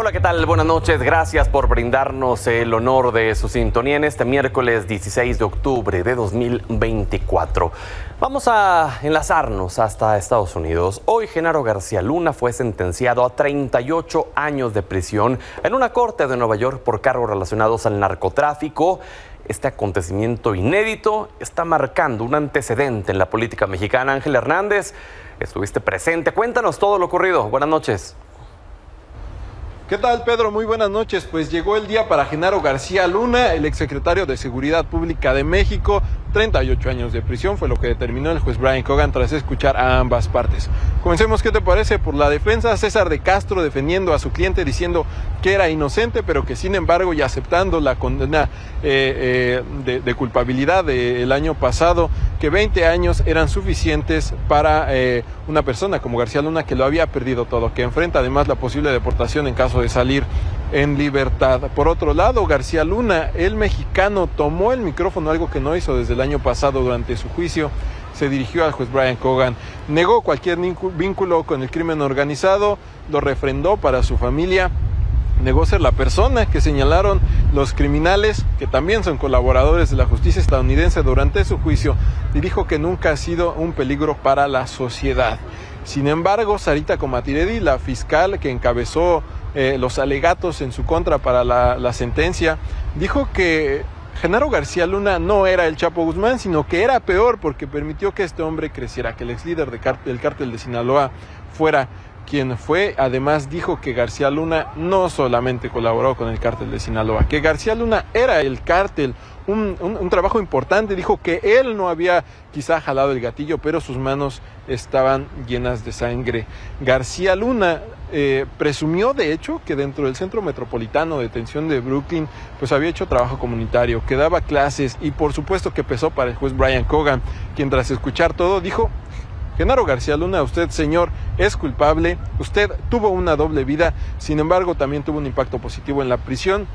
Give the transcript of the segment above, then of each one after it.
Hola, ¿qué tal? Buenas noches. Gracias por brindarnos el honor de su sintonía en este miércoles 16 de octubre de 2024. Vamos a enlazarnos hasta Estados Unidos. Hoy Genaro García Luna fue sentenciado a 38 años de prisión en una corte de Nueva York por cargos relacionados al narcotráfico. Este acontecimiento inédito está marcando un antecedente en la política mexicana. Ángel Hernández, estuviste presente. Cuéntanos todo lo ocurrido. Buenas noches. ¿Qué tal, Pedro? Muy buenas noches. Pues llegó el día para Genaro García Luna, el exsecretario de Seguridad Pública de México. 38 años de prisión fue lo que determinó el juez Brian Cogan tras escuchar a ambas partes. Comencemos, ¿qué te parece? Por la defensa, César de Castro defendiendo a su cliente diciendo que era inocente, pero que sin embargo y aceptando la condena de culpabilidad del año pasado, que 20 años eran suficientes para una persona como García Luna, que lo había perdido todo, que enfrenta además la posible deportación en caso de salir en libertad. Por otro lado, García Luna, el mexicano, tomó el micrófono, algo que no hizo desde el año pasado durante su juicio. Se dirigió al juez Brian Cogan, negó cualquier vínculo con el crimen organizado, lo refrendó para su familia, negó ser la persona que señalaron los criminales, que también son colaboradores de la justicia estadounidense durante su juicio, y dijo que nunca ha sido un peligro para la sociedad. Sin embargo, Sarita Comatiredi, la fiscal que encabezó los alegatos en su contra para la sentencia, dijo que Genaro García Luna no era el Chapo Guzmán, sino que era peor porque permitió que este hombre creciera, que el ex líder del cártel de Sinaloa fuera quien fue. Además dijo que García Luna no solamente colaboró con el cártel de Sinaloa, que García Luna era el cártel, un trabajo importante. Dijo que él no había quizá jalado el gatillo, pero sus manos estaban llenas de sangre. García Luna presumió de hecho que dentro del Centro Metropolitano de Detención de Brooklyn pues había hecho trabajo comunitario, que daba clases, y por supuesto que pesó para el juez Brian Cogan, quien tras escuchar todo dijo: Genaro García Luna, usted, señor, es culpable, usted tuvo una doble vida, sin embargo también tuvo un impacto positivo en la prisión,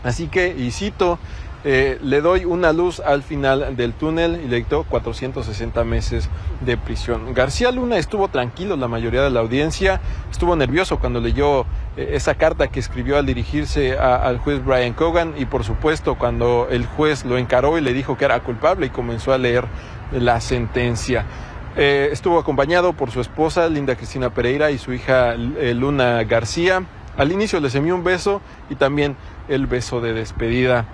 así que, y cito, le doy una luz al final del túnel, y le dictó 460 meses de prisión. García Luna estuvo tranquilo la mayoría de la audiencia, estuvo nervioso cuando leyó esa carta que escribió al dirigirse al juez Brian Cogan, y por supuesto cuando el juez lo encaró y le dijo que era culpable y comenzó a leer la sentencia. Estuvo acompañado por su esposa Linda Cristina Pereira y su hija Luna García. Al inicio les envió un beso y también el beso de despedida.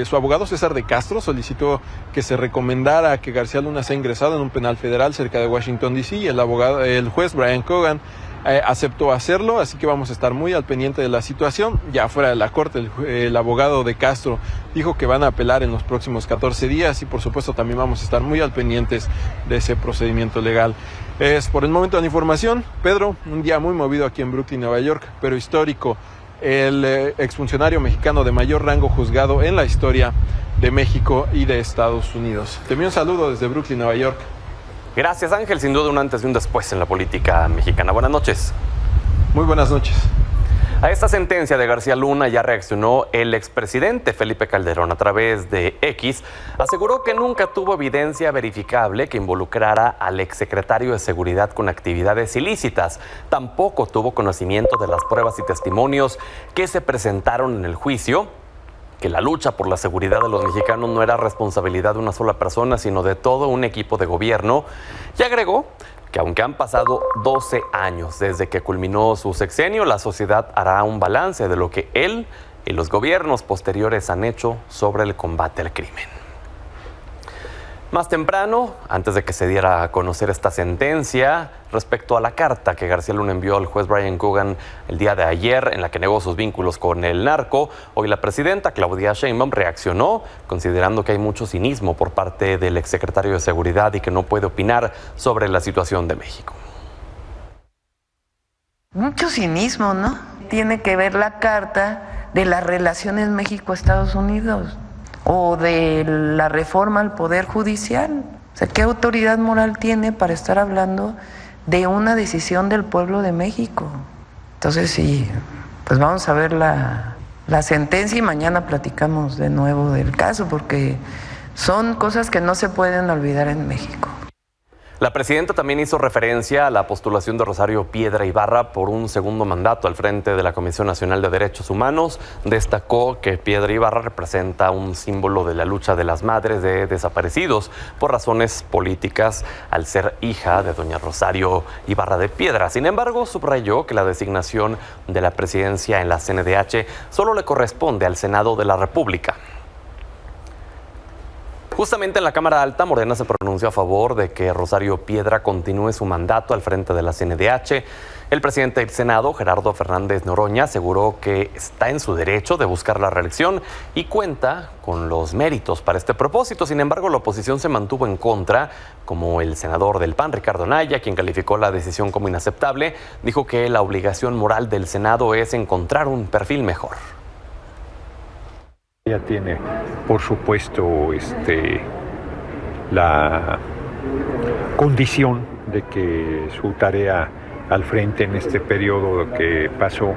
Su abogado César de Castro solicitó que se recomendara que García Luna sea ingresado en un penal federal cerca de Washington, D.C. y el juez Brian Cogan aceptó hacerlo, así que vamos a estar muy al pendiente de la situación. Ya fuera de la corte, el abogado de Castro dijo que van a apelar en los próximos 14 días y por supuesto también vamos a estar muy al pendientes de ese procedimiento legal. Es por el momento la información. Pedro, un día muy movido aquí en Brooklyn, Nueva York, pero histórico. El exfuncionario mexicano de mayor rango juzgado en la historia de México y de Estados Unidos. Te envío un saludo desde Brooklyn, Nueva York. Gracias, Ángel. Sin duda un antes y un después en la política mexicana. Buenas noches. Muy buenas noches. A esta sentencia de García Luna ya reaccionó el expresidente Felipe Calderón. A través de X, aseguró que nunca tuvo evidencia verificable que involucrara al exsecretario de Seguridad con actividades ilícitas. Tampoco tuvo conocimiento de las pruebas y testimonios que se presentaron en el juicio, que la lucha por la seguridad de los mexicanos no era responsabilidad de una sola persona, sino de todo un equipo de gobierno. Y agregó que aunque han pasado 12 años desde que culminó su sexenio, la sociedad hará un balance de lo que él y los gobiernos posteriores han hecho sobre el combate al crimen. Más temprano, antes de que se diera a conocer esta sentencia, respecto a la carta que García Luna envió al juez Brian Cogan el día de ayer, en la que negó sus vínculos con el narco, hoy la presidenta Claudia Sheinbaum reaccionó, considerando que hay mucho cinismo por parte del exsecretario de Seguridad y que no puede opinar sobre la situación de México. Mucho cinismo, ¿no? Tiene que ver la carta de las relaciones México-Estados Unidos o de la reforma al Poder Judicial. O sea, ¿qué autoridad moral tiene para estar hablando de una decisión del pueblo de México? Entonces sí, pues vamos a ver la sentencia y mañana platicamos de nuevo del caso, porque son cosas que no se pueden olvidar en México. La presidenta también hizo referencia a la postulación de Rosario Piedra Ibarra por un segundo mandato al frente de la Comisión Nacional de Derechos Humanos. Destacó que Piedra Ibarra representa un símbolo de la lucha de las madres de desaparecidos por razones políticas al ser hija de doña Rosario Ibarra de Piedra. Sin embargo, subrayó que la designación de la presidencia en la CNDH solo le corresponde al Senado de la República. Justamente en la Cámara Alta, Morena se pronunció a favor de que Rosario Piedra continúe su mandato al frente de la CNDH. El presidente del Senado, Gerardo Fernández Noroña, aseguró que está en su derecho de buscar la reelección y cuenta con los méritos para este propósito. Sin embargo, la oposición se mantuvo en contra, como el senador del PAN, Ricardo Anaya, quien calificó la decisión como inaceptable. Dijo que la obligación moral del Senado es encontrar un perfil mejor. Ella tiene, por supuesto, la condición de que su tarea al frente en este periodo que pasó,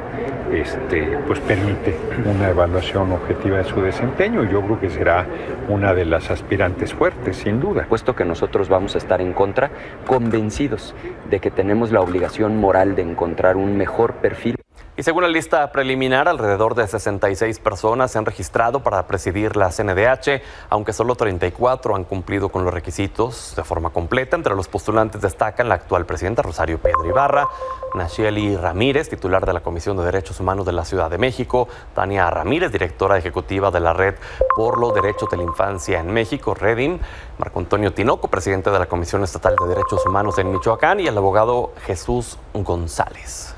pues permite una evaluación objetiva de su desempeño. Yo creo que será una de las aspirantes fuertes, sin duda. Puesto que nosotros vamos a estar en contra, convencidos de que tenemos la obligación moral de encontrar un mejor perfil. Y según la lista preliminar, alrededor de 66 personas se han registrado para presidir la CNDH, aunque solo 34 han cumplido con los requisitos de forma completa. Entre los postulantes destacan la actual presidenta Rosario Piedra Ibarra, Nacheli Ramírez, titular de la Comisión de Derechos Humanos de la Ciudad de México, Tania Ramírez, directora ejecutiva de la Red por los Derechos de la Infancia en México, Redim, Marco Antonio Tinoco, presidente de la Comisión Estatal de Derechos Humanos en Michoacán, y el abogado Jesús González.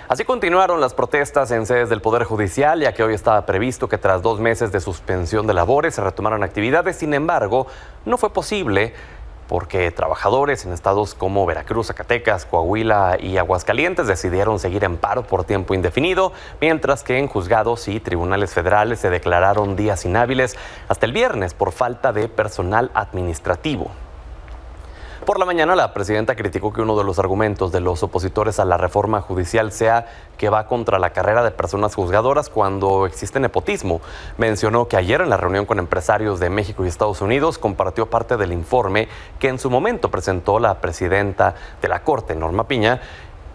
Así continuaron las protestas en sedes del Poder Judicial, ya que hoy estaba previsto que tras 2 meses de suspensión de labores se retomaran actividades. Sin embargo, no fue posible porque trabajadores en estados como Veracruz, Zacatecas, Coahuila y Aguascalientes decidieron seguir en paro por tiempo indefinido, mientras que en juzgados y tribunales federales se declararon días inhábiles hasta el viernes por falta de personal administrativo. Por la mañana, la presidenta criticó que uno de los argumentos de los opositores a la reforma judicial sea que va contra la carrera de personas juzgadoras cuando existe nepotismo. Mencionó que ayer en la reunión con empresarios de México y Estados Unidos compartió parte del informe que en su momento presentó la presidenta de la Corte, Norma Piña,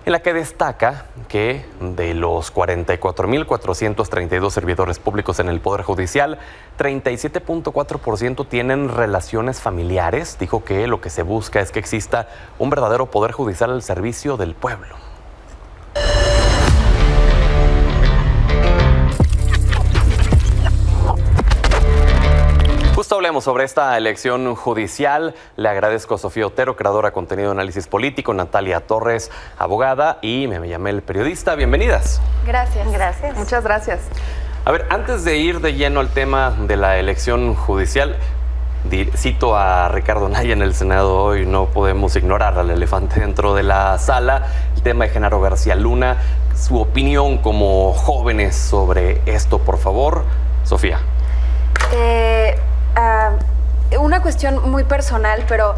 en la que destaca que de los 44.432 servidores públicos en el Poder Judicial, 37.4% tienen relaciones familiares. Dijo que lo que se busca es que exista un verdadero Poder Judicial al servicio del pueblo. Justo hablemos sobre esta elección judicial. Le agradezco a Sofía Otero, creadora de contenido de análisis político, Natalia Torres, abogada, y Memeyamel, periodista. Bienvenidas. Gracias. Gracias. Muchas gracias. A ver, antes de ir de lleno al tema de la elección judicial, cito a Ricardo Anaya en el Senado hoy, no podemos ignorar al elefante dentro de la sala, el tema de Genaro García Luna. Su opinión como jóvenes sobre esto, por favor. Sofía. Una cuestión muy personal, pero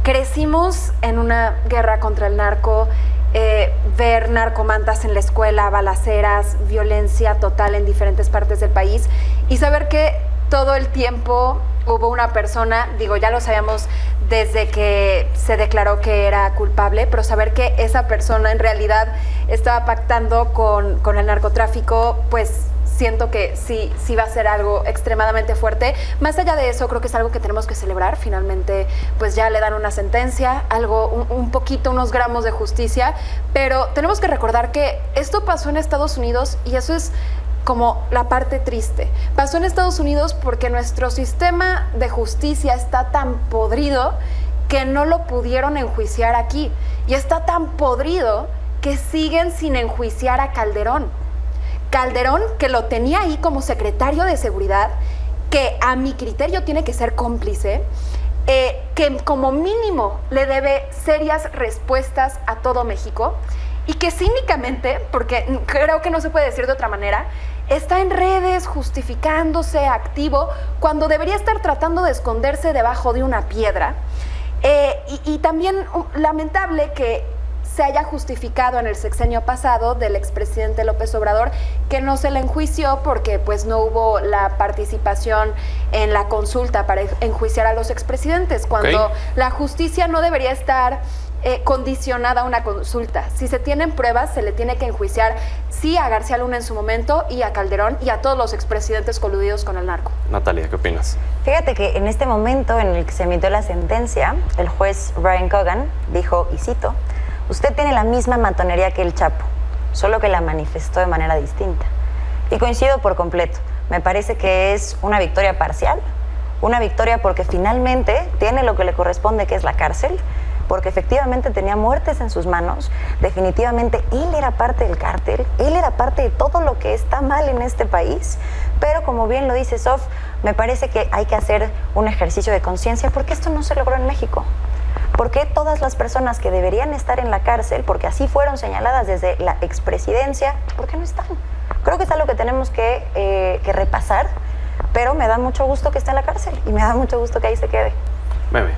crecimos en una guerra contra el narco, ver narcomantas en la escuela, balaceras, violencia total en diferentes partes del país, y saber que todo el tiempo hubo una persona, digo, ya lo sabíamos desde que se declaró que era culpable, pero saber que esa persona en realidad estaba pactando con el narcotráfico, pues siento que sí va a ser algo extremadamente fuerte. Más allá de eso, creo que es algo que tenemos que celebrar. Finalmente, pues ya le dan una sentencia, algo, un poquito, unos gramos de justicia, pero tenemos que recordar que esto pasó en Estados Unidos y eso es como la parte triste. Pasó en Estados Unidos porque nuestro sistema de justicia está tan podrido que no lo pudieron enjuiciar aquí. Y está tan podrido que siguen sin enjuiciar a Calderón. Calderón, que lo tenía ahí como secretario de Seguridad, que a mi criterio tiene que ser cómplice, que como mínimo le debe serias respuestas a todo México y que cínicamente, porque creo que no se puede decir de otra manera, está en redes justificándose activo cuando debería estar tratando de esconderse debajo de una piedra. Y también lamentable que se haya justificado en el sexenio pasado del expresidente López Obrador que no se le enjuició porque pues no hubo la participación en la consulta para enjuiciar a los expresidentes, cuando la justicia no debería estar condicionada a una consulta. Si se tienen pruebas, se le tiene que enjuiciar sí a García Luna en su momento y a Calderón y a todos los expresidentes coludidos con el narco. Natalia, ¿qué opinas? Fíjate que en este momento en el que se emitió la sentencia, el juez Brian Cogan dijo, y cito, usted tiene la misma matonería que el Chapo, solo que la manifestó de manera distinta. Y coincido por completo. Me parece que es una victoria parcial, una victoria porque finalmente tiene lo que le corresponde, que es la cárcel, porque efectivamente tenía muertes en sus manos, definitivamente él era parte del cártel, él era parte de todo lo que está mal en este país, pero como bien lo dice Sof, me parece que hay que hacer un ejercicio de conciencia porque esto no se logró en México. ¿Por qué todas las personas que deberían estar en la cárcel, porque así fueron señaladas desde la expresidencia, por qué no están? Creo que es algo que tenemos que repasar, pero me da mucho gusto que esté en la cárcel y me da mucho gusto que ahí se quede. Meme.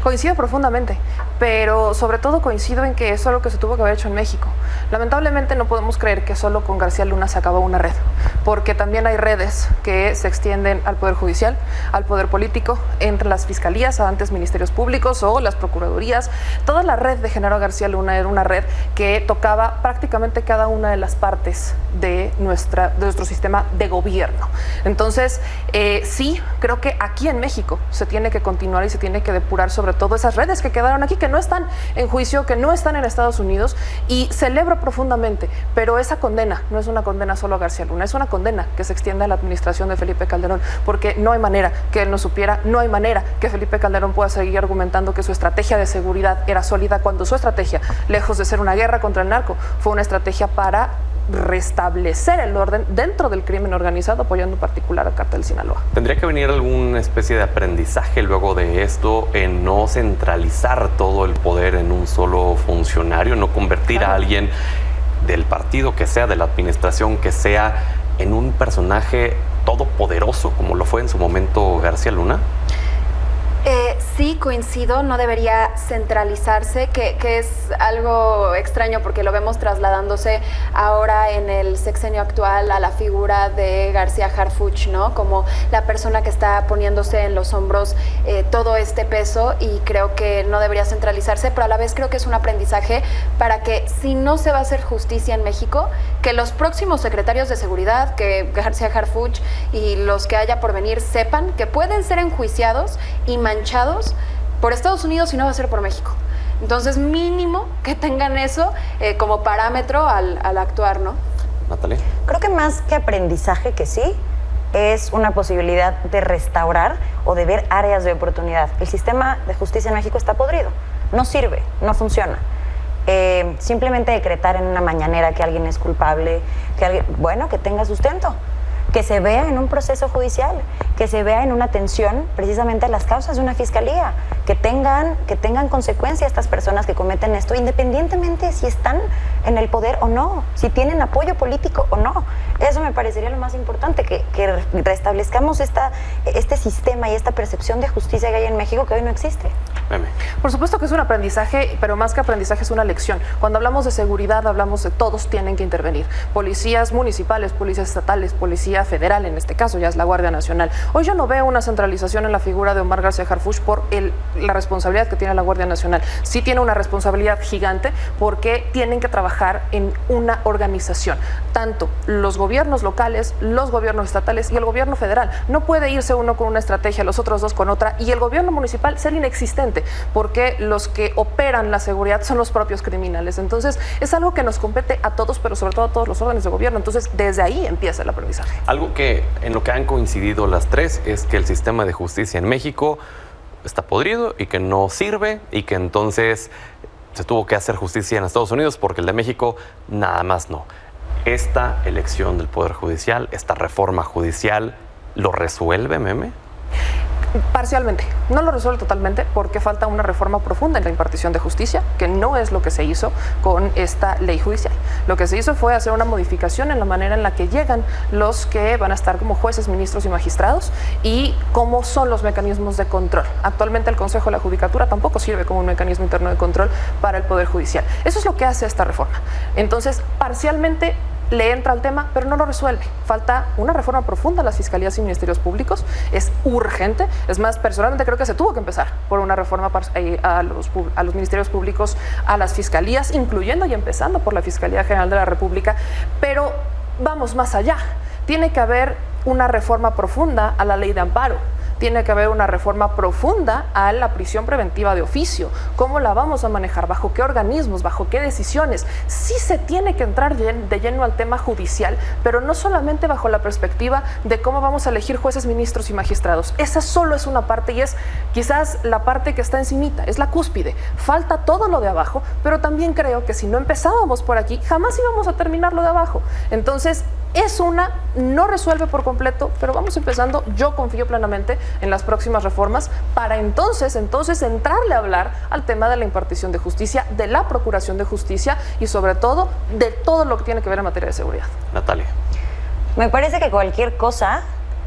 Coincido profundamente, pero sobre todo coincido en que eso es lo que se tuvo que haber hecho en México. Lamentablemente no podemos creer que solo con García Luna se acabó una red, porque también hay redes que se extienden al Poder Judicial, al Poder Político, entre las fiscalías, antes ministerios públicos o las procuradurías. Toda la red de Genaro García Luna era una red que tocaba prácticamente cada una de las partes de nuestro sistema de gobierno. Entonces, sí, creo que aquí en México se tiene que continuar y se tiene que depurar sobre todo esas redes que quedaron aquí, que no están en juicio, que no están en Estados Unidos, y celebro profundamente, pero esa condena no es una condena solo a García Luna, es una condena que se extiende a la administración de Felipe Calderón, porque no hay manera que él no supiera, no hay manera que Felipe Calderón pueda seguir argumentando que su estrategia de seguridad era sólida cuando su estrategia, lejos de ser una guerra contra el narco, fue una estrategia para restablecer el orden dentro del crimen organizado, apoyando en particular al cártel de Sinaloa. ¿Tendría que venir alguna especie de aprendizaje luego de esto en no centralizar todo el poder en un solo funcionario, no convertir a alguien del partido que sea, de la administración que sea, en un personaje todopoderoso como lo fue en su momento García Luna? Sí, coincido, no debería centralizarse, que es algo extraño porque lo vemos trasladándose ahora en el sexenio actual a la figura de García Harfuch, ¿no? Como la persona que está poniéndose en los hombros todo este peso, y creo que no debería centralizarse, pero a la vez creo que es un aprendizaje para que, si no se va a hacer justicia en México, que los próximos secretarios de seguridad, que García Harfuch y los que haya por venir sepan que pueden ser enjuiciados y manchados por Estados Unidos y no va a ser por México. Entonces, mínimo que tengan eso como parámetro al actuar, ¿no? Natalia. Creo que más que aprendizaje, que sí, es una posibilidad de restaurar o de ver áreas de oportunidad. El sistema de justicia en México está podrido, no sirve, no funciona. Simplemente decretar en una mañanera que alguien es culpable, que tenga sustento, que se vea en un proceso judicial, que se vea en una atención precisamente a las causas de una fiscalía, que tengan consecuencias estas personas que cometen esto, independientemente si están en el poder o no, si tienen apoyo político o no. Eso me parecería lo más importante, que restablezcamos este sistema y esta percepción de justicia que hay en México, que hoy no existe. Meme. Por supuesto que es un aprendizaje, pero más que aprendizaje es una lección. Cuando hablamos de seguridad, hablamos de todos tienen que intervenir. Policías municipales, policías estatales, policía federal, en este caso ya es la Guardia Nacional. Hoy yo no veo una centralización en la figura de Omar García Harfuch por la responsabilidad que tiene la Guardia Nacional. Sí tiene una responsabilidad gigante porque tienen que trabajar en una organización. Tanto los gobiernos locales, los gobiernos estatales y el gobierno federal. No puede irse uno con una estrategia, los otros dos con otra, y el gobierno municipal ser inexistente, porque los que operan la seguridad son los propios criminales. Entonces, es algo que nos compete a todos, pero sobre todo a todos los órdenes de gobierno. Entonces, desde ahí empieza el aprendizaje. Algo que en lo que han coincidido las tres es que el sistema de justicia en México está podrido y que no sirve, y que entonces se tuvo que hacer justicia en Estados Unidos porque el de México nada más no. Esta elección del Poder Judicial, esta reforma judicial, ¿lo resuelve, Meme? Parcialmente. No lo resuelve totalmente porque falta una reforma profunda en la impartición de justicia, que no es lo que se hizo con esta ley judicial. Lo que se hizo fue hacer una modificación en la manera en la que llegan los que van a estar como jueces, ministros y magistrados y cómo son los mecanismos de control. Actualmente el Consejo de la Judicatura tampoco sirve como un mecanismo interno de control para el Poder Judicial. Eso es lo que hace esta reforma. Entonces, parcialmente le entra al tema, pero no lo resuelve. Falta una reforma profunda a las fiscalías y ministerios públicos. Es urgente. Es más, personalmente creo que se tuvo que empezar por una reforma a los ministerios públicos, a las fiscalías, incluyendo y empezando por la Fiscalía General de la República. Pero vamos más allá. Tiene que haber una reforma profunda a la ley de amparo. Tiene que haber una reforma profunda a la prisión preventiva de oficio. ¿Cómo la vamos a manejar? ¿Bajo qué organismos? ¿Bajo qué decisiones? Sí se tiene que entrar de lleno al tema judicial, pero no solamente bajo la perspectiva de cómo vamos a elegir jueces, ministros y magistrados. Esa solo es una parte y es quizás la parte que está encimita, es la cúspide. Falta todo lo de abajo, pero también creo que si no empezábamos por aquí, jamás íbamos a terminar lo de abajo. Entonces, no resuelve por completo, pero vamos empezando. Yo confío plenamente en las próximas reformas para entonces entrarle a hablar al tema de la impartición de justicia, de la procuración de justicia y sobre todo de todo lo que tiene que ver en materia de seguridad. Natalia. Me parece que cualquier cosa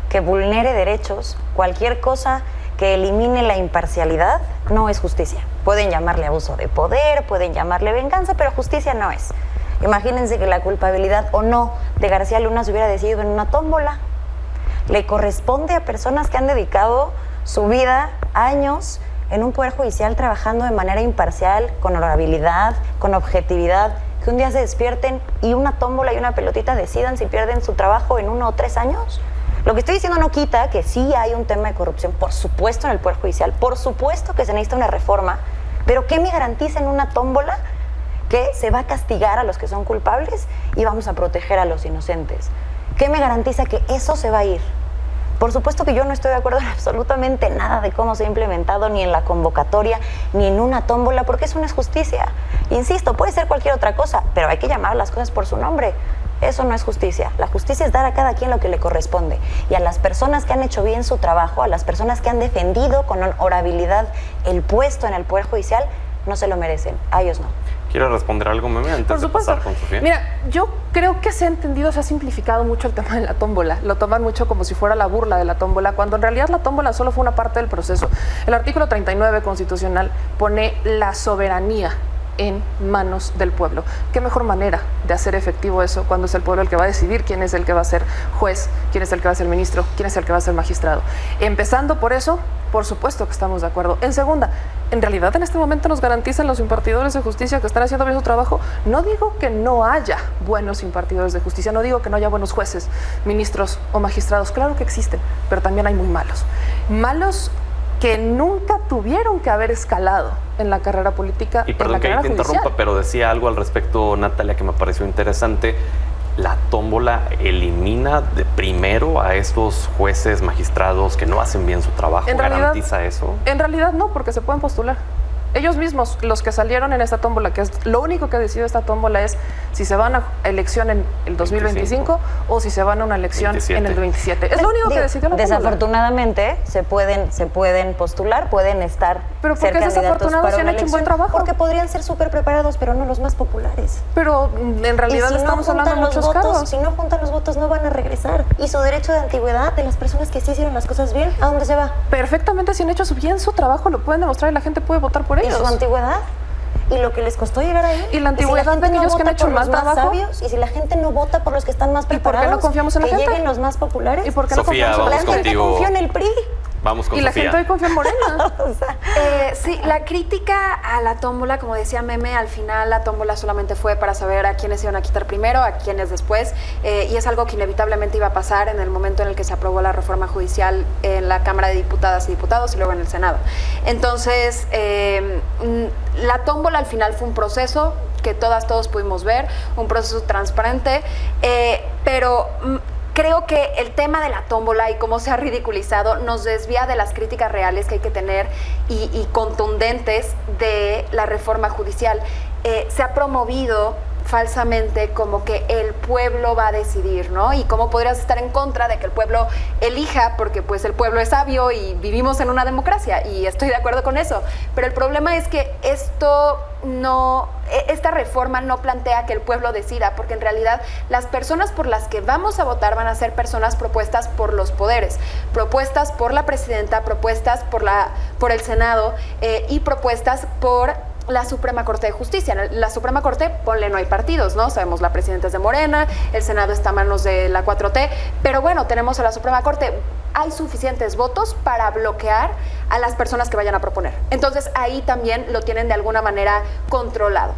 que vulnere derechos, cualquier cosa que elimine la imparcialidad, no es justicia. Pueden llamarle abuso de poder, pueden llamarle venganza, pero justicia no es. Imagínense que la culpabilidad o no de García Luna se hubiera decidido en una tómbola. Le corresponde a personas que han dedicado su vida, años, en un poder judicial trabajando de manera imparcial, con honorabilidad, con objetividad, que un día se despierten y una tómbola y una pelotita decidan si pierden su trabajo en 1 o 3 años. Lo que estoy diciendo no quita que sí hay un tema de corrupción, por supuesto, en el poder judicial, por supuesto que se necesita una reforma, pero ¿qué me garantiza en una tómbola que se va a castigar a los que son culpables y vamos a proteger a los inocentes? ¿Qué me garantiza que eso se va a ir? Por supuesto que yo no estoy de acuerdo en absolutamente nada de cómo se ha implementado, ni en la convocatoria, ni en una tómbola, porque eso no es justicia. Insisto, puede ser cualquier otra cosa, pero hay que llamar las cosas por su nombre. Eso no es justicia. La justicia es dar a cada quien lo que le corresponde. Y a las personas que han hecho bien su trabajo, a las personas que han defendido con honorabilidad el puesto en el Poder Judicial, no se lo merecen. A ellos no. ¿Quieres responder algo, Meme, antes de pasar con Sofía? Mira, yo creo que se ha entendido, se ha simplificado mucho el tema de la tómbola. Lo toman mucho como si fuera la burla de la tómbola, cuando en realidad la tómbola solo fue una parte del proceso. El artículo 39 constitucional pone la soberanía en manos del pueblo. ¿Qué mejor manera de hacer efectivo eso cuando es el pueblo el que va a decidir quién es el que va a ser juez, quién es el que va a ser ministro, quién es el que va a ser magistrado? Empezando por eso, por supuesto que estamos de acuerdo. En segunda, ¿en realidad en este momento nos garantizan los impartidores de justicia que están haciendo bien su trabajo? No digo que no haya buenos impartidores de justicia, no digo que no haya buenos jueces, ministros o magistrados. Claro que existen, pero también hay muy malos. Malos que nunca tuvieron que haber escalado en la carrera política. Y perdón que ahí te interrumpa, pero decía algo al respecto, Natalia, que me pareció interesante. La tómbola elimina de primero a estos jueces, magistrados que no hacen bien su trabajo. ¿Garantiza eso? En realidad no, porque se pueden postular. Ellos mismos, los que salieron en esta tómbola, que es lo único que decide esta tómbola es si se van a elección en el 2025 o si se van a una elección 27. En el 27. Es lo único que decidió la tómbola. Desafortunadamente se pueden postular, pueden estar. Pero ¿por qué desafortunados si han hecho un buen trabajo? Porque podrían ser súper preparados, pero no los más populares. Pero en realidad estamos hablando de muchos cargos. Si no juntan los votos no van a regresar. Y su derecho de antigüedad de las personas que sí hicieron las cosas bien, ¿a dónde se va? Perfectamente, si han hecho bien su trabajo, lo pueden demostrar y la gente puede votar por ellos. ¿Y su antigüedad? ¿Y lo que les costó llegar ahí? ¿Y la antigüedad de aquellos que han hecho mal trabajo? Sabios, y si la gente no vota por los que están más preparados, ¿y por qué no confiamos en la gente? Que lleguen los más populares. ¿Y por qué no Sofía, confiamos en la gente? contigo. Confía en el PRI. Vamos con y Sofía. La gente hoy confía en Morena. O sea, sí, la crítica a la tómbola, como decía Meme, al final la tómbola solamente fue para saber a quiénes iban a quitar primero, a quiénes después, y es algo que inevitablemente iba a pasar en el momento en el que se aprobó la reforma judicial en la Cámara de Diputadas y Diputados y luego en el Senado. Entonces, la tómbola al final fue un proceso que todos pudimos ver, un proceso transparente, pero creo que el tema de la tómbola y cómo se ha ridiculizado nos desvía de las críticas reales que hay que tener y contundentes de la reforma judicial. Se ha promovido falsamente como que el pueblo va a decidir, ¿no? Y cómo podrías estar en contra de que el pueblo elija, porque pues el pueblo es sabio y vivimos en una democracia, y estoy de acuerdo con eso. Pero el problema es que esta reforma no plantea que el pueblo decida, porque en realidad las personas por las que vamos a votar van a ser personas propuestas por los poderes, propuestas por la presidenta, propuestas por el Senado y propuestas por la Suprema Corte de Justicia. La Suprema Corte, ponle, no hay partidos, ¿no? Sabemos, la presidenta es de Morena, el Senado está a manos de la 4T, pero bueno, tenemos a la Suprema Corte. Hay suficientes votos para bloquear a las personas que vayan a proponer. Entonces, ahí también lo tienen de alguna manera controlado.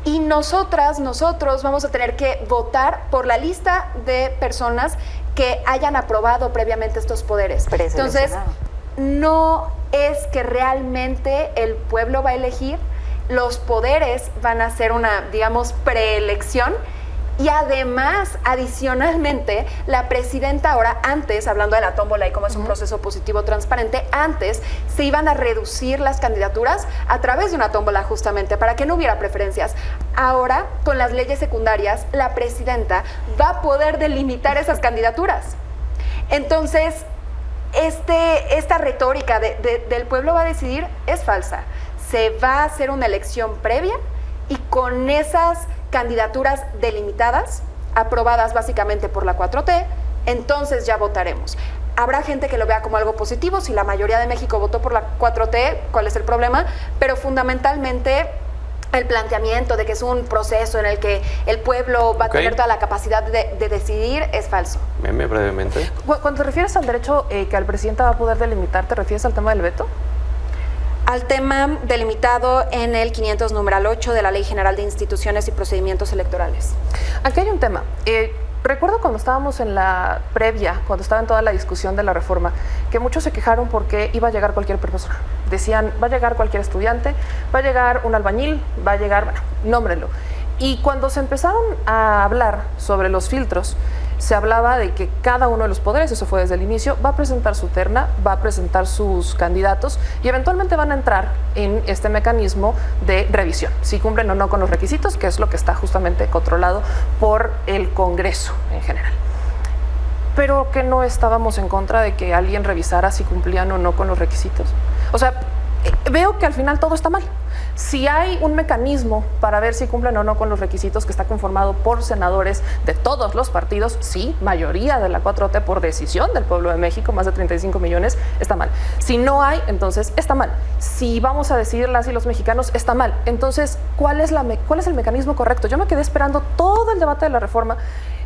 Y nosotros vamos a tener que votar por la lista de personas que hayan aprobado previamente estos poderes. Entonces, no es que realmente el pueblo va a elegir, los poderes van a hacer una, digamos, preelección. Y además, adicionalmente, la presidenta ahora, antes, hablando de la tómbola y cómo es un proceso positivo transparente, antes se iban a reducir las candidaturas a través de una tómbola justamente para que no hubiera preferencias. Ahora, con las leyes secundarias, la presidenta va a poder delimitar esas candidaturas. Entonces, esta retórica del pueblo va a decidir es falsa. Se va a hacer una elección previa y con esas candidaturas delimitadas, aprobadas básicamente por la 4T, entonces ya votaremos. Habrá gente que lo vea como algo positivo, si la mayoría de México votó por la 4T, ¿cuál es el problema? Pero fundamentalmente el planteamiento de que es un proceso en el que el pueblo va a tener toda la capacidad de decidir es falso. Meme, brevemente. Cuando te refieres al derecho que el presidente va a poder delimitar, ¿te refieres al tema del veto? Al tema delimitado en el 500 numeral 8 de la Ley General de Instituciones y Procedimientos Electorales. Aquí hay un tema. Recuerdo cuando estábamos en la previa, cuando estaba en toda la discusión de la reforma, que muchos se quejaron porque iba a llegar cualquier persona. Decían, va a llegar cualquier estudiante, va a llegar un albañil, va a llegar, bueno, nómbrenlo. Y cuando se empezaron a hablar sobre los filtros, se hablaba de que cada uno de los poderes, eso fue desde el inicio, va a presentar su terna, va a presentar sus candidatos y eventualmente van a entrar en este mecanismo de revisión, si cumplen o no con los requisitos, que es lo que está justamente controlado por el Congreso en general. Pero que no estábamos en contra de que alguien revisara si cumplían o no con los requisitos. O sea, veo que al final todo está mal. Si hay un mecanismo para ver si cumplen o no con los requisitos que está conformado por senadores de todos los partidos, sí, mayoría de la 4T por decisión del pueblo de México, más de 35 millones, está mal. Si no hay, entonces está mal. Si vamos a decidir las y los mexicanos, está mal. Entonces, ¿cuál es el mecanismo correcto? Yo me quedé esperando todo el debate de la reforma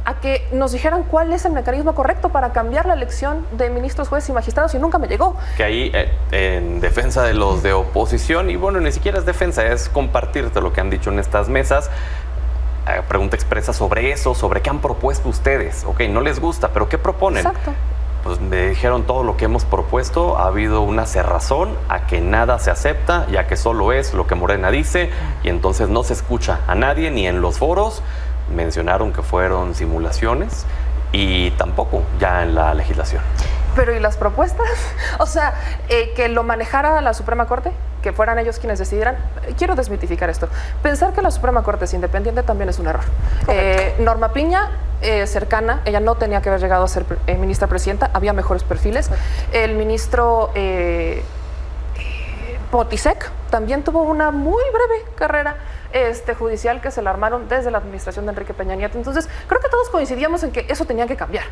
a que nos dijeran cuál es el mecanismo correcto para cambiar la elección de ministros, jueces y magistrados y nunca me llegó. Que ahí, en defensa de los de oposición, y bueno, ni siquiera es defensa, es compartirte lo que han dicho en estas mesas, pregunta expresa sobre eso, sobre qué han propuesto ustedes. Ok, no les gusta, pero ¿qué proponen? Exacto. Pues me dijeron todo lo que hemos propuesto, ha habido una cerrazón a que nada se acepta, ya que solo es lo que Morena dice, y entonces no se escucha a nadie, ni en los foros. Mencionaron que fueron simulaciones y tampoco ya en la legislación. Pero ¿y las propuestas? O sea, que lo manejara la Suprema Corte, que fueran ellos quienes decidieran. Quiero desmitificar esto. Pensar que la Suprema Corte es independiente también es un error. Norma Piña, cercana, ella no tenía que haber llegado a ser ministra presidenta, había mejores perfiles. El ministro Potisek también tuvo una muy breve carrera judicial que se la armaron desde la administración de Enrique Peña Nieto. Entonces, creo que todos coincidíamos en que eso tenía que cambiar.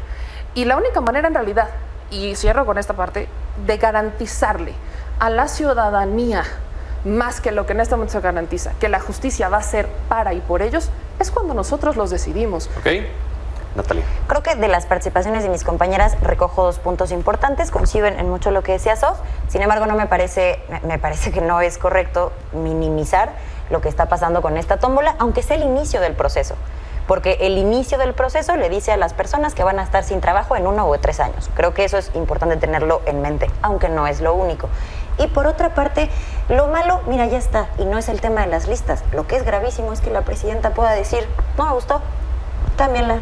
Y la única manera en realidad, y cierro con esta parte, de garantizarle a la ciudadanía, más que lo que en este momento se garantiza, que la justicia va a ser para y por ellos, es cuando nosotros los decidimos. ¿Ok? Natalia. Creo que de las participaciones de mis compañeras recojo 2 puntos importantes, coincido en mucho lo que decía Sof, sin embargo me parece que no es correcto minimizar lo que está pasando con esta tómbola, aunque sea el inicio del proceso, porque el inicio del proceso le dice a las personas que van a estar sin trabajo en 1 o 3 años. Creo que eso es importante tenerlo en mente, aunque no es lo único. Y por otra parte, lo malo, mira, ya está, y no es el tema de las listas. Lo que es gravísimo es que la presidenta pueda decir, no me gustó, cámbienla.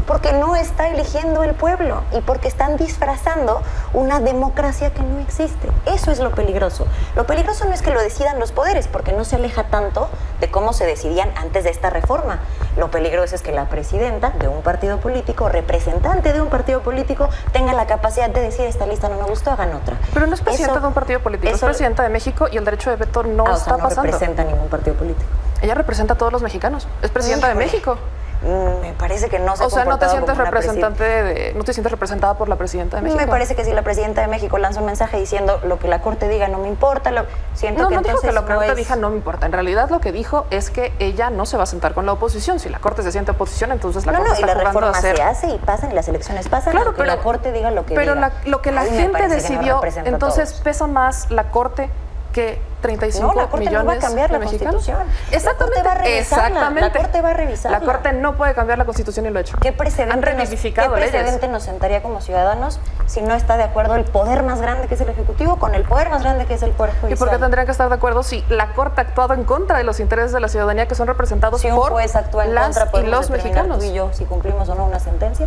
Porque no está eligiendo el pueblo y porque están disfrazando una democracia que no existe. Eso es lo peligroso. Lo peligroso no es que lo decidan los poderes, porque no se aleja tanto de cómo se decidían antes de esta reforma. Lo peligroso es que la presidenta de un partido político, representante de un partido político, tenga la capacidad de decir esta lista no me gustó, hagan otra. Pero no es presidenta de un partido político, es presidenta de México y el derecho de veto no está pasando. No representa ningún partido político. Ella representa a todos los mexicanos. Es presidenta de México. Me parece que no se ha O sea, no te sientes no te sientes representada por la presidenta de México. Me parece que si la presidenta de México lanza un mensaje diciendo lo que la Corte diga no me importa, siento que no dijo entonces que lo que la no Corte es... diga no me importa. En realidad lo que dijo es que ella no se va a sentar con la oposición. Si la Corte se siente oposición, entonces la Corte está jugando a hacer... No, y la reforma se hace y pasan y las elecciones pasan, claro, aunque la Corte diga lo que pero diga. Lo que la gente decidió, entonces pesa más la Corte que 35 la Corte millones no va a cambiar de la mexicanos. Constitución. Exactamente, La Corte va a revisarla. exactamente. La Corte va a revisarla. La Corte no puede cambiar la Constitución y lo ha hecho. ¿Qué precedente, Han revivificado leyes. ¿Qué precedente nos sentaría como ciudadanos si no está de acuerdo el poder más grande que es el Ejecutivo con el poder más grande que es el Poder Judicial? ¿Y por qué tendrían que estar de acuerdo si la Corte ha actuado en contra de los intereses de la ciudadanía que son representados si un por juez actúa en las contra, y los mexicanos? Tú y yo, si cumplimos o no una sentencia.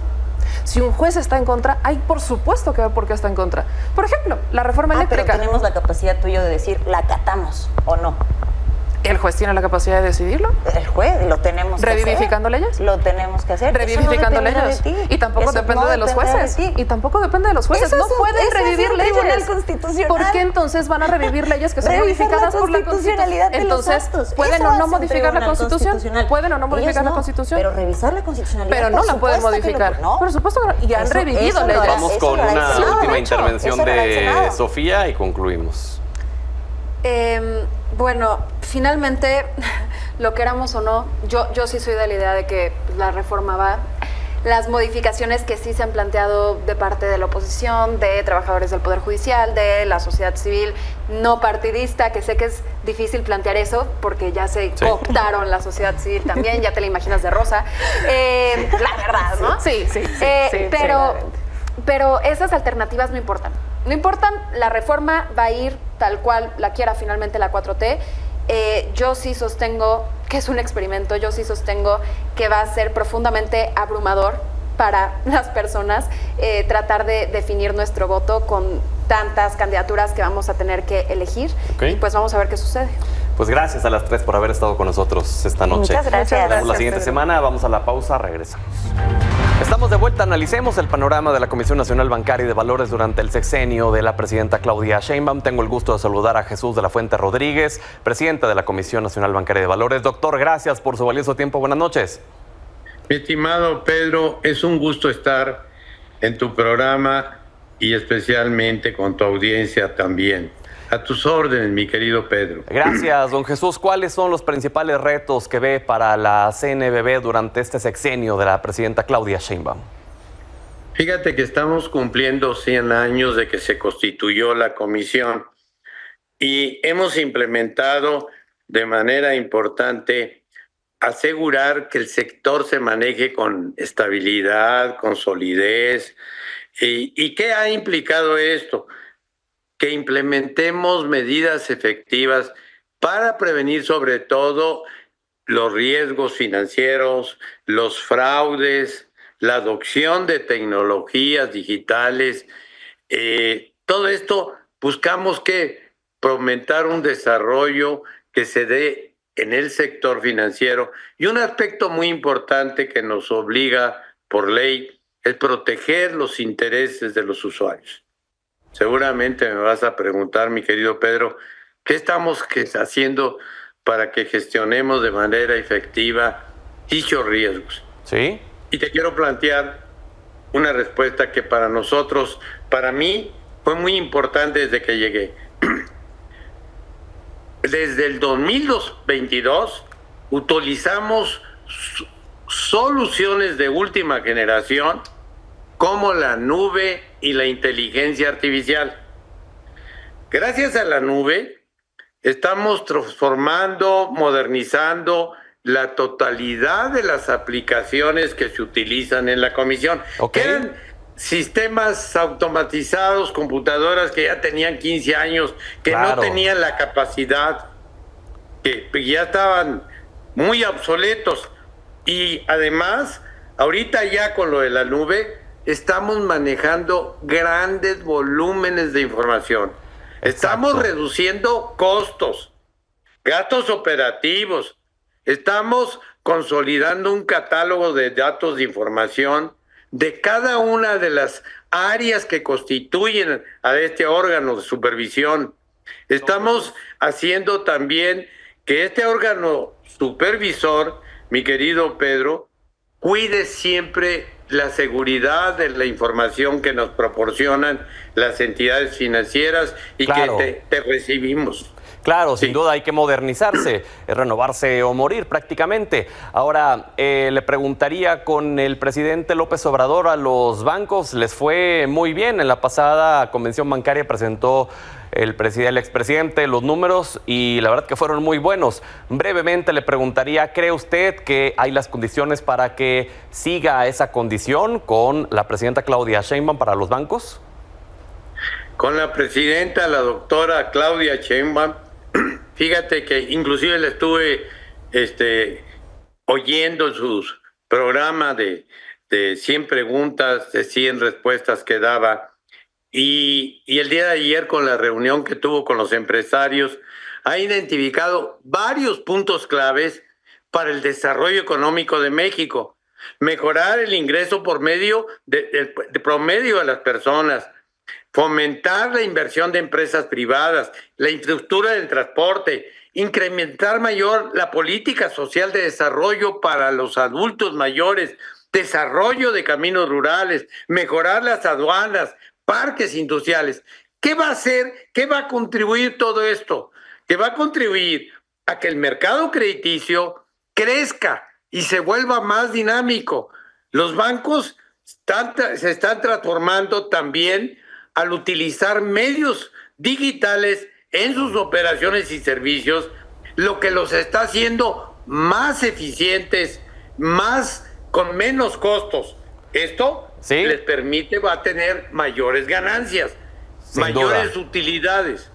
Si un juez está en contra, hay por supuesto que ver por qué está en contra. Por ejemplo, la reforma eléctrica. Pero tenemos la capacidad tú y yo de decir, ¿la acatamos o no? ¿El juez tiene la capacidad de decidirlo? El juez, lo tenemos que hacer. ¿Revivificando leyes? Lo tenemos que hacer. Revivificando leyes. Y tampoco depende de los jueces. Y tampoco depende de los jueces. No pueden revivir leyes. ¿Por qué entonces van a revivir leyes que son modificadas por la Constitución? Entonces, ¿pueden o no modificar la Constitución? ¿Pueden o no modificar la Constitución? Pero revisar la constitucionalidad. Pero no la pueden modificar. Por supuesto que no. Y han revivido leyes. Vamos con una última intervención de Sofía y concluimos. Bueno, finalmente, lo queramos o no, yo sí soy de la idea de que la reforma va. Las modificaciones que sí se han planteado de parte de la oposición, de trabajadores del Poder Judicial, de la sociedad civil no partidista, que sé que es difícil plantear eso porque ya se cooptaron la sociedad civil también, ya te la imaginas de rosa. La verdad, ¿no? Sí. Pero esas alternativas no importan. No importan, la reforma va a ir tal cual la quiera finalmente la 4T. Yo sí sostengo que es un experimento, yo sí sostengo que va a ser profundamente abrumador para las personas tratar de definir nuestro voto con tantas candidaturas que vamos a tener que elegir. Y pues vamos a ver qué sucede. Pues gracias a las tres por haber estado con nosotros esta noche. Muchas gracias. Nos vemos la siguiente semana, vamos a la pausa, regresamos. Estamos de vuelta, analicemos el panorama de la Comisión Nacional Bancaria y de Valores durante el sexenio de la presidenta Claudia Sheinbaum. Tengo el gusto de saludar a Jesús de la Fuente Rodríguez, presidente de la Comisión Nacional Bancaria y de Valores. Doctor, gracias por su valioso tiempo. Buenas noches. Mi estimado Pedro, es un gusto estar en tu programa y especialmente con tu audiencia también. A tus órdenes, mi querido Pedro. Gracias, don Jesús. ¿Cuáles son los principales retos que ve para la CNBV durante este sexenio de la presidenta Claudia Sheinbaum? Fíjate que estamos cumpliendo 100 años de que se constituyó la comisión y hemos implementado de manera importante asegurar que el sector se maneje con estabilidad, con solidez. ¿Y qué ha implicado esto? Que implementemos medidas efectivas para prevenir sobre todo los riesgos financieros, los fraudes, la adopción de tecnologías digitales. Todo esto buscamos que fomentar un desarrollo que se dé en el sector financiero. Y un aspecto muy importante que nos obliga por ley es proteger los intereses de los usuarios. Seguramente me vas a preguntar, mi querido Pedro, ¿qué estamos haciendo para que gestionemos de manera efectiva dichos riesgos? Sí. Y te quiero plantear una respuesta que para nosotros, para mí, fue muy importante desde que llegué. Desde el 2022 utilizamos soluciones de última generación como la nube y la inteligencia artificial. Gracias a la nube, estamos transformando, modernizando la totalidad de las aplicaciones que se utilizan en la comisión. Que eran sistemas automatizados, computadoras que ya tenían 15 años, que no tenían la capacidad, que ya estaban muy obsoletos. Y además Ahorita ya con lo de la nube estamos manejando grandes volúmenes de información. Estamos reduciendo costos, gastos operativos. Estamos consolidando un catálogo de datos de información de cada una de las áreas que constituyen a este órgano de supervisión. Estamos haciendo también que este órgano supervisor, mi querido Pedro, cuide siempre la seguridad de la información que nos proporcionan las entidades financieras y Claro. que te recibimos. Claro, sin Sí. duda hay que modernizarse, renovarse o morir prácticamente. Ahora, le preguntaría con el presidente López Obrador, a los bancos les fue muy bien. En la pasada convención bancaria presentó el expresidente los números y la verdad que fueron muy buenos. Brevemente le preguntaría, ¿cree usted que hay las condiciones para que siga esa condición con la presidenta Claudia Sheinbaum para los bancos? Con la presidenta, la doctora Claudia Sheinbaum, fíjate que inclusive la estuve oyendo sus programas de 100 preguntas, de 100 respuestas que daba. Y el día de ayer, con la reunión que tuvo con los empresarios, ha identificado varios puntos claves para el desarrollo económico de México. Mejorar el ingreso por medio de promedio de las personas, fomentar la inversión de empresas privadas, la infraestructura del transporte, incrementar mayor la política social de desarrollo para los adultos mayores, desarrollo de caminos rurales, mejorar las aduanas, parques industriales. ¿Qué va a hacer? ¿Qué va a contribuir todo esto? Que va a contribuir a que el mercado crediticio crezca y se vuelva más dinámico. Los bancos se están transformando también al utilizar medios digitales en sus operaciones y servicios, lo que los está haciendo más eficientes, con menos costos. Esto ¿Sí? les permite, va a tener mayores ganancias, Sin mayores duda. utilidades.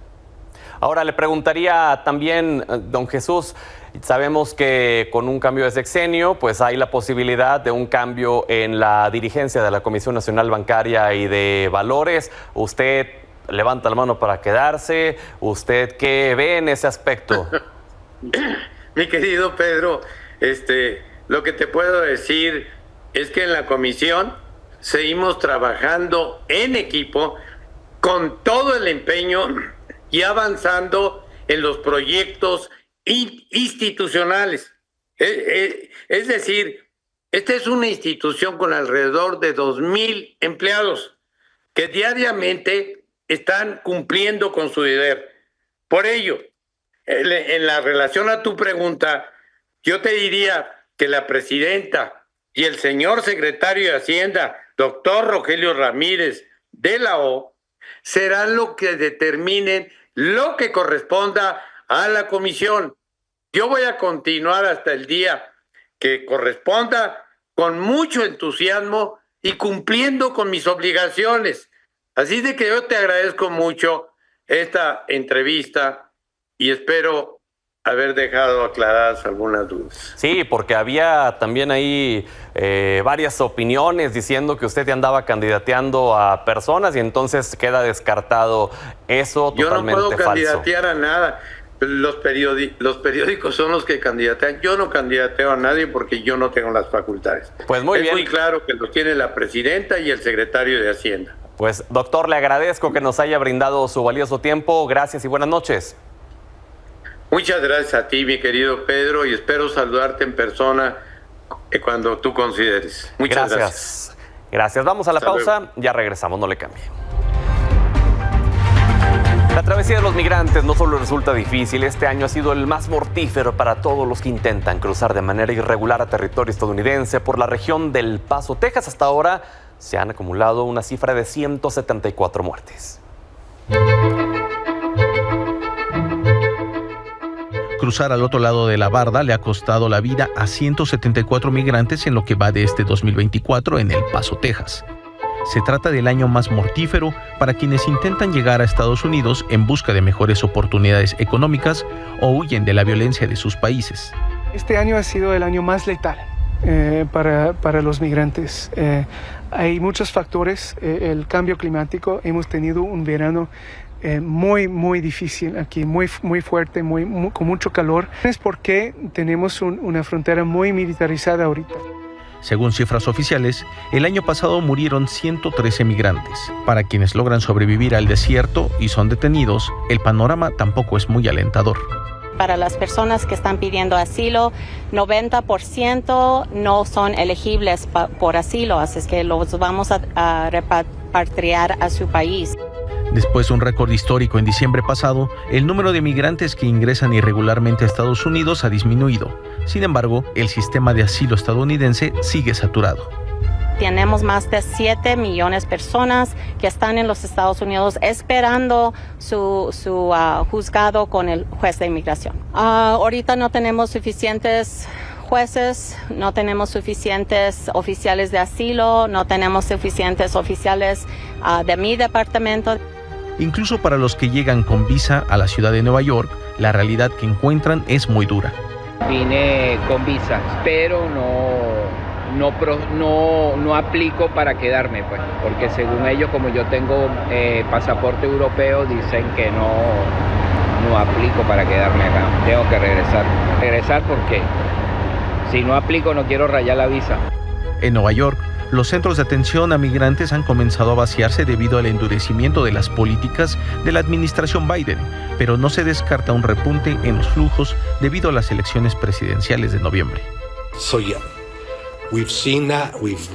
Ahora le preguntaría también, don Jesús, sabemos que con un cambio de sexenio, pues hay la posibilidad de un cambio en la dirigencia de la Comisión Nacional Bancaria y de Valores. ¿Usted levanta la mano para quedarse? ¿Usted qué ve en ese aspecto? Mi querido Pedro, lo que te puedo decir es que en la comisión seguimos trabajando en equipo con todo el empeño y avanzando en los proyectos institucionales. Es decir, esta es una institución con alrededor de 2,000 empleados que diariamente están cumpliendo con su deber. Por ello, en la relación a tu pregunta, yo te diría que la presidenta y el señor secretario de Hacienda, doctor Rogelio Ramírez de la O, serán los que determinen lo que corresponda a la comisión. Yo voy a continuar hasta el día que corresponda con mucho entusiasmo y cumpliendo con mis obligaciones. Así de que yo te agradezco mucho esta entrevista y espero haber dejado aclaradas algunas dudas. Sí, porque había también ahí varias opiniones diciendo que usted andaba candidateando a personas y entonces queda descartado eso. Yo totalmente no puedo falso. candidatear a nada. Los periódicos son los que candidatean. Yo no candidateo a nadie porque yo no tengo las facultades. Pues muy bien. Es muy claro que los tiene la presidenta y el secretario de Hacienda. Pues doctor, le agradezco que nos haya brindado su valioso tiempo. Gracias y buenas noches. Muchas gracias a ti, mi querido Pedro, y espero saludarte en persona cuando tú consideres. Muchas gracias. Gracias. Vamos a la Hasta pausa. luego. Ya regresamos, no le cambie. La travesía de los migrantes no solo resulta difícil, este año ha sido el más mortífero para todos los que intentan cruzar de manera irregular a territorio estadounidense por la región del Paso, Texas. Hasta ahora se han acumulado una cifra de 174 muertes. Cruzar al otro lado de la barda le ha costado la vida a 174 migrantes en lo que va de este 2024 en El Paso, Texas. Se trata del año más mortífero para quienes intentan llegar a Estados Unidos en busca de mejores oportunidades económicas o huyen de la violencia de sus países. Este año ha sido el año más letal. para los migrantes. Hay muchos factores. El cambio climático, hemos tenido un verano muy difícil aquí, muy fuerte, con mucho calor. Es porque tenemos una frontera muy militarizada ahorita. Según cifras oficiales, el año pasado murieron 113 migrantes. Para quienes logran sobrevivir al desierto y son detenidos, el panorama tampoco es muy alentador. Para las personas que están pidiendo asilo, 90% no son elegibles por asilo, así es que los vamos a repatriar a su país. Después de un récord histórico en diciembre pasado, el número de migrantes que ingresan irregularmente a Estados Unidos ha disminuido. Sin embargo, el sistema de asilo estadounidense sigue saturado. Tenemos más de 7 millones de personas que están en los Estados Unidos esperando su juzgado con el juez de inmigración. Ahorita no tenemos suficientes jueces, no tenemos suficientes oficiales de asilo, no tenemos suficientes oficiales de mi departamento. Incluso para los que llegan con visa a la ciudad de Nueva York, la realidad que encuentran es muy dura. Vine con visa, pero no aplico para quedarme, pues, porque según ellos, como yo tengo pasaporte europeo, dicen que no aplico para quedarme acá. Tengo que regresar. Regresar porque si no aplico no quiero rayar la visa. En Nueva York, los centros de atención a migrantes han comenzado a vaciarse debido al endurecimiento de las políticas de la administración Biden, pero no se descarta un repunte en los flujos debido a las elecciones presidenciales de noviembre. So yeah, we've seen that, we've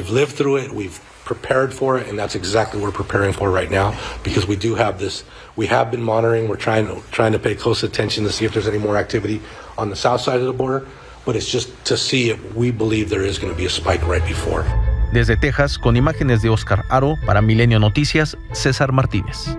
lived through it, we've prepared for it, and that's exactly what we're preparing for right now, because we do have this, we have been monitoring, we're trying to pay close attention to see if there's any more activity on the south side of the border. But it's just to see if we believe there is going to be a spike right before. Desde Texas, con imágenes de Oscar Aro, para Milenio Noticias, César Martínez.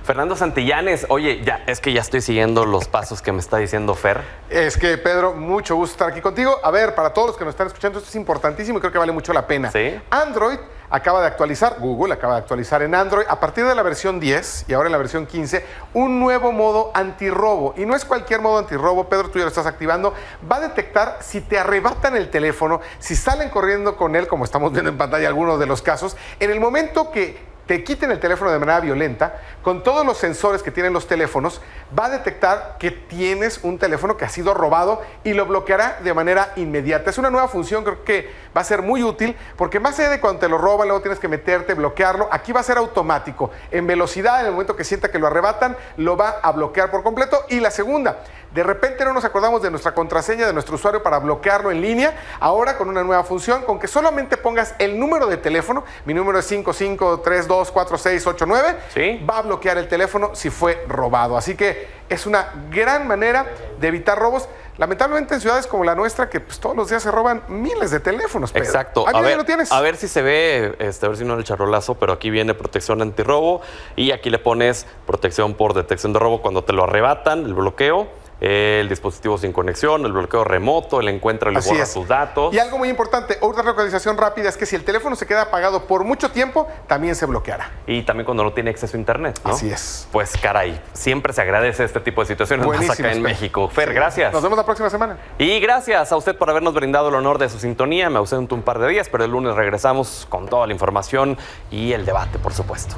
Fernando Santillanes, oye, es que ya estoy siguiendo los pasos que me está diciendo Fer. Es que, Pedro, mucho gusto estar aquí contigo. A ver, para todos los que nos están escuchando, esto es importantísimo y creo que vale mucho la pena. ¿Sí? Android acaba de actualizar, Google acaba de actualizar en Android, a partir de la versión 10 y ahora en la versión 15, un nuevo modo antirrobo. Y no es cualquier modo antirrobo, Pedro, tú ya lo estás activando. Va a detectar si te arrebatan el teléfono, si salen corriendo con él, como estamos viendo en pantalla algunos de los casos. En el momento que te quiten el teléfono de manera violenta, con todos los sensores que tienen los teléfonos, va a detectar que tienes un teléfono que ha sido robado y lo bloqueará de manera inmediata. Es una nueva función, creo que va a ser muy útil, porque más allá de cuando te lo roban, luego tienes que meterte, bloquearlo, aquí va a ser automático. En velocidad, en el momento que sienta que lo arrebatan, lo va a bloquear por completo. Y la segunda, de repente no nos acordamos de nuestra contraseña de nuestro usuario para bloquearlo en línea. Ahora con una nueva función, con que solamente pongas el número de teléfono, mi número es 55324689, ¿sí? Va a bloquear el teléfono si fue robado. Así que es una gran manera de evitar robos. Lamentablemente en ciudades como la nuestra, que pues todos los días se roban miles de teléfonos, Pedro. Exacto. A ver, lo tienes. A ver si se ve, a ver si no el charolazo, pero aquí viene protección antirrobo y aquí le pones protección por detección de robo cuando te lo arrebatan, el bloqueo. El dispositivo sin conexión, el bloqueo remoto, el encuentra y le borra tus datos. Y algo muy importante, otra localización rápida es que si el teléfono se queda apagado por mucho tiempo, también se bloqueará. Y también cuando no tiene acceso a internet, ¿no? Así es. Pues caray, siempre se agradece este tipo de situaciones más acá en México. Fer, gracias. Nos vemos la próxima semana. Y gracias a usted por habernos brindado el honor de su sintonía. Me ausento un par de días, pero el lunes regresamos con toda la información y el debate, por supuesto.